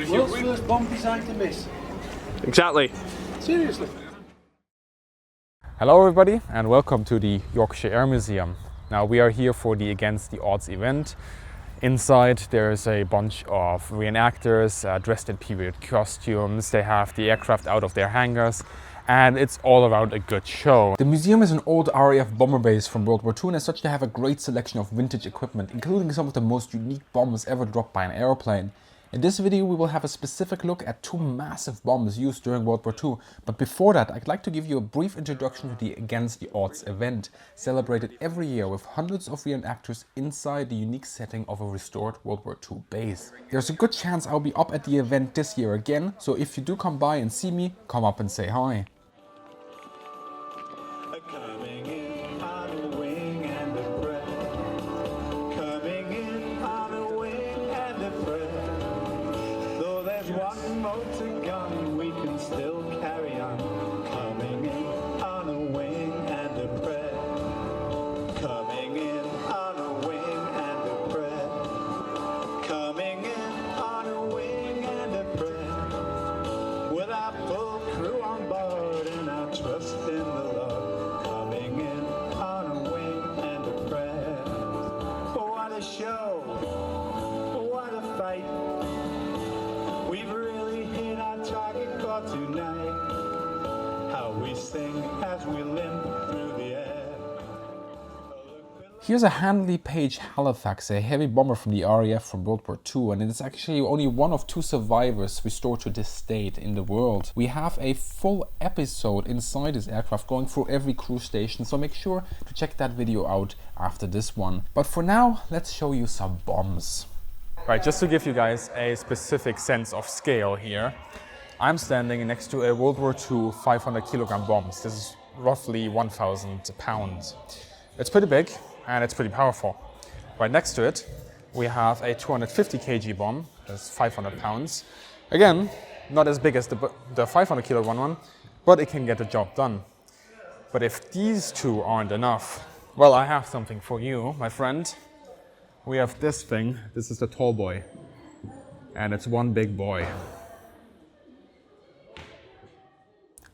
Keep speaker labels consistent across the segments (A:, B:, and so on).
A: World's first bomb designed to miss.
B: Exactly.
A: Seriously.
B: Hello everybody and welcome to the Yorkshire Air Museum. Now we are here for the Against the Odds event. Inside there's a bunch of reenactors dressed in period costumes. They have the aircraft out of their hangars and it's all around a good show. The museum is an old RAF bomber base from World War II, and as such they have a great selection of vintage equipment, including some of the most unique bombs ever dropped by an airplane. In this video we will have a specific look at two massive bombs used during World War II, but before that I'd like to give you a brief introduction to the Against the Odds event, celebrated every year with hundreds of reenactors inside the unique setting of a restored World War II base. There's a good chance I'll be up at the event this year again, so if you do come by and see me, come up and say hi. Here's a Handley Page Halifax, a heavy bomber from the RAF from World War II, and it's actually only one of two survivors restored to this state in the world. We have a full episode inside this aircraft going through every crew station, so make sure to check that video out after this one. But for now, let's show you some bombs. Right, just to give you guys a specific sense of scale here, I'm standing next to a World War II 500 kilogram bomb. This is roughly 1,000 pounds. It's pretty big and it's pretty powerful. Right next to it, we have a 250 kg bomb, that's 500 pounds. Again, not as big as the 500 kilogram one, but it can get the job done. But if these two aren't enough, well, I have something for you, my friend. We have this thing. This is the Tallboy, and it's one big boy.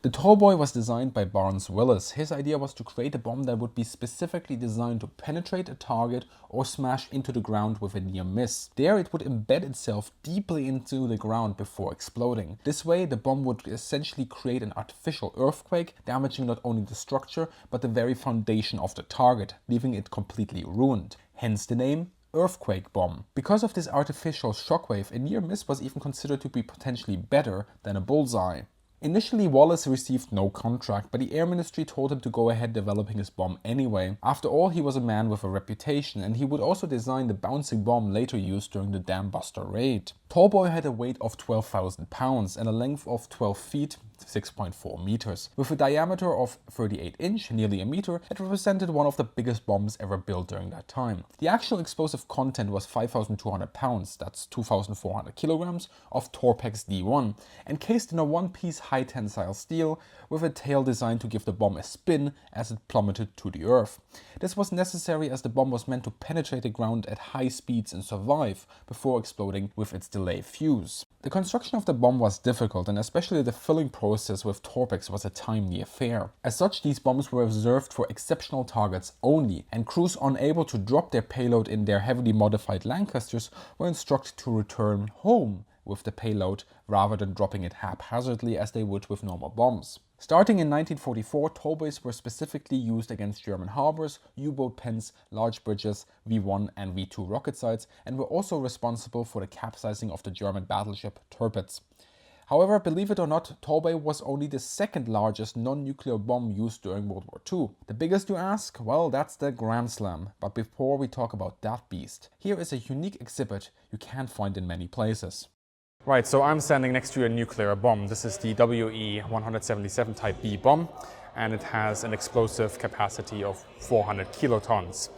B: The Towboy was designed by Barnes Willis. His idea was to create a bomb that would be specifically designed to penetrate a target or smash into the ground with a near miss. There it would embed itself deeply into the ground before exploding. This way the bomb would essentially create an artificial earthquake, damaging not only the structure but the very foundation of the target, leaving it completely ruined. Hence the name earthquake bomb. Because of this artificial shockwave, a near miss was even considered to be potentially better than a bullseye. Initially, Wallace received no contract, but the Air Ministry told him to go ahead developing his bomb anyway. After all, he was a man with a reputation, and he would also design the bouncing bomb later used during the Dam Buster raid. Tallboy had a weight of 12,000 pounds and a length of 12 feet, 6.4 meters. With a diameter of 38 inch, nearly a meter, it represented one of the biggest bombs ever built during that time. The actual explosive content was 5,200 pounds, that's 2,400 kilograms, of Torpex D1, encased in a one-piece high tensile steel with a tail designed to give the bomb a spin as it plummeted to the earth. This was necessary as the bomb was meant to penetrate the ground at high speeds and survive before exploding with its delay fuse. The construction of the bomb was difficult, and especially the filling process with Torpex was a timely affair. As such, these bombs were reserved for exceptional targets only, and crews unable to drop their payload in their heavily modified Lancasters were instructed to return home with the payload rather than dropping it haphazardly as they would with normal bombs. Starting in 1944, Towboys were specifically used against German harbors, U-boat pens, large bridges, V-1 and V-2 rocket sites, and were also responsible for the capsizing of the German battleship Tirpitz. However, believe it or not, Tallboy was only the second largest non-nuclear bomb used during World War II. The biggest, you ask? Well, that's the Grand Slam. But before we talk about that beast, here is a unique exhibit you can't find in many places. Right, so I'm standing next to a nuclear bomb. This is the WE-177 Type B bomb, and it has an explosive capacity of 400 kilotons.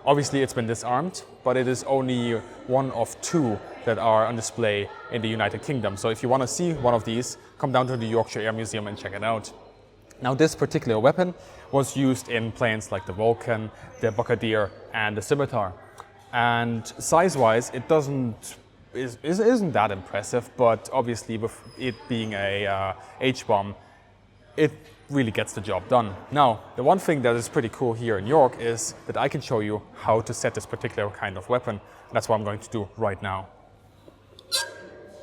B: Obviously it's been disarmed, but it is only one of two that are on display in the United Kingdom. So if you want to see one of these, come down to the Yorkshire Air Museum and check it out. Now this particular weapon was used in planes like the Vulcan, the Bombardier and the Scimitar. And size-wise, it doesn't isn't that impressive, but obviously with it being a H-bomb, it really gets the job done. Now, the one thing that is pretty cool here in York is that I can show you how to set this particular kind of weapon. That's what I'm going to do right now.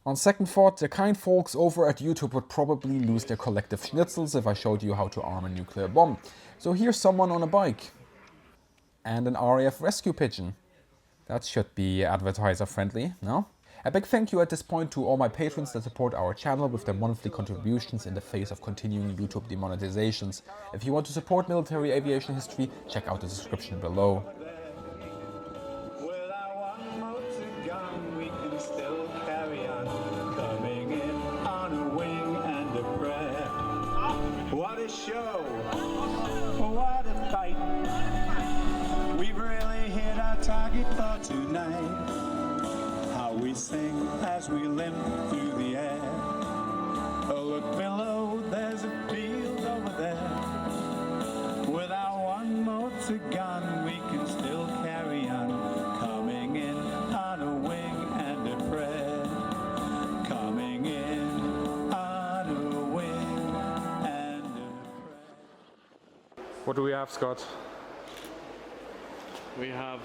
B: On second thought, the kind folks over at YouTube would probably lose their collective schnitzels if I showed you how to arm a nuclear bomb. So here's someone on a bike. And an RAF rescue pigeon. That should be advertiser friendly, no? A big thank you at this point to all my patrons that support our channel with their monthly contributions in the face of continuing YouTube demonetizations. If you want to support military aviation history, check out the description below.
C: What a show! What a fight! We've really hit our target for tonight. How we sing as we limp through the air. Oh, look below, there's a field over there. With our one motor gun, we can still carry on. Coming in on a wing and a prayer. Coming in on a wing and a prayer.
B: What do we have, Scott?
D: We have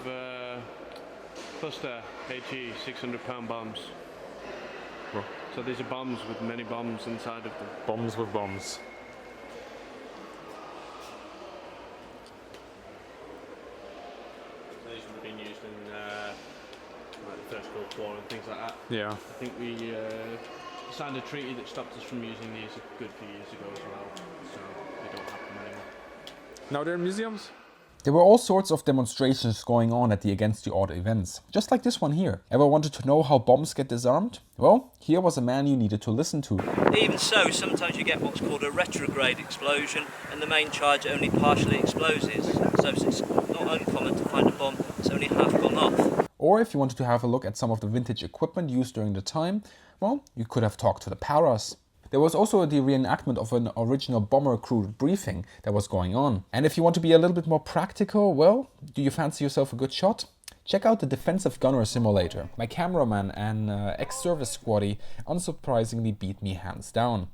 D: cluster HE 600-pound bombs.
B: Oh.
D: So these are bombs with many bombs inside of them.
B: Bombs with bombs.
D: So these would have been used in like the First Gulf War and things like that.
B: Yeah.
D: I think we signed a treaty that stopped us from using these a good few years ago as well. So we don't have them anymore.
B: Now they're in museums?
E: There were all sorts of demonstrations going on at the Agianst The Odds events, just like this one here. Ever wanted to know how bombs get disarmed? Well, here was a man you needed to listen to.
F: Even so, sometimes you get what's called a retrograde explosion, and the main charge only partially explodes, so it's not uncommon to find a bomb that's only half gone off.
E: Or if you wanted to have a look at some of the vintage equipment used during the time, well, you could have talked to the paras. There was also the reenactment of an original bomber crew briefing that was going on. And if you want to be a little bit more practical, well, do you fancy yourself a good shot? Check out the Defensive Gunner Simulator. My cameraman and ex-service squaddy unsurprisingly beat me hands down.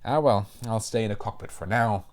E: Ah well, I'll stay in the cockpit for now.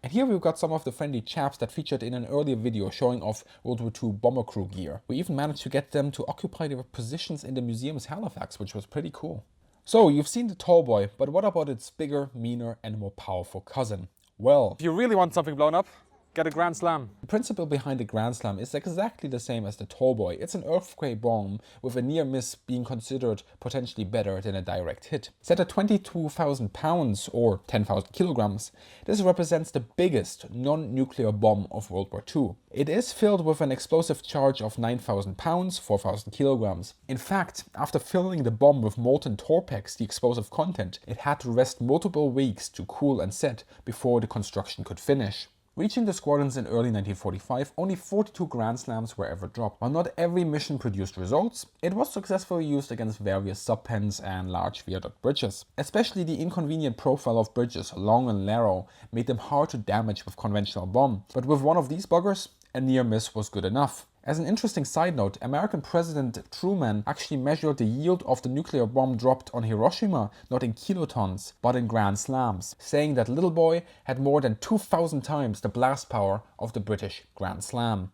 E: And here we've got some of the friendly chaps that featured in an earlier video showing off World War II bomber crew gear. We even managed to get them to occupy their positions in the museum's Halifax, which was pretty cool. So, you've seen the Tallboy, but what about its bigger, meaner and more powerful cousin? Well,
B: If you really want something blown up, get a Grand Slam.
E: the principle behind the Grand Slam is exactly the same as the Tallboy. It's an earthquake bomb with a near miss being considered potentially better than a direct hit. Set at 22,000 pounds or 10,000 kilograms, this represents the biggest non-nuclear bomb of World War II. It is filled with an explosive charge of 9,000 pounds, 4,000 kilograms. In fact, after filling the bomb with molten Torpex, the explosive content, it had to rest multiple weeks to cool and set before the construction could finish. Reaching the squadrons in early 1945, only 42 Grand Slams were ever dropped. While not every mission produced results, it was successfully used against various subpens and large viaduct bridges. Especially the inconvenient profile of bridges, long and narrow, made them hard to damage with conventional bomb. But with one of these buggers, a near miss was good enough. As an interesting side note, American President Truman actually measured the yield of the nuclear bomb dropped on Hiroshima not in kilotons, but in Grand Slams, saying that little boy had more than 2,000 times the blast power of the British Grand Slam.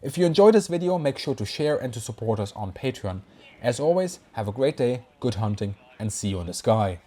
E: If you enjoyed this video, make sure to share and to support us on Patreon. As always, have a great day, good hunting, and see you in the sky.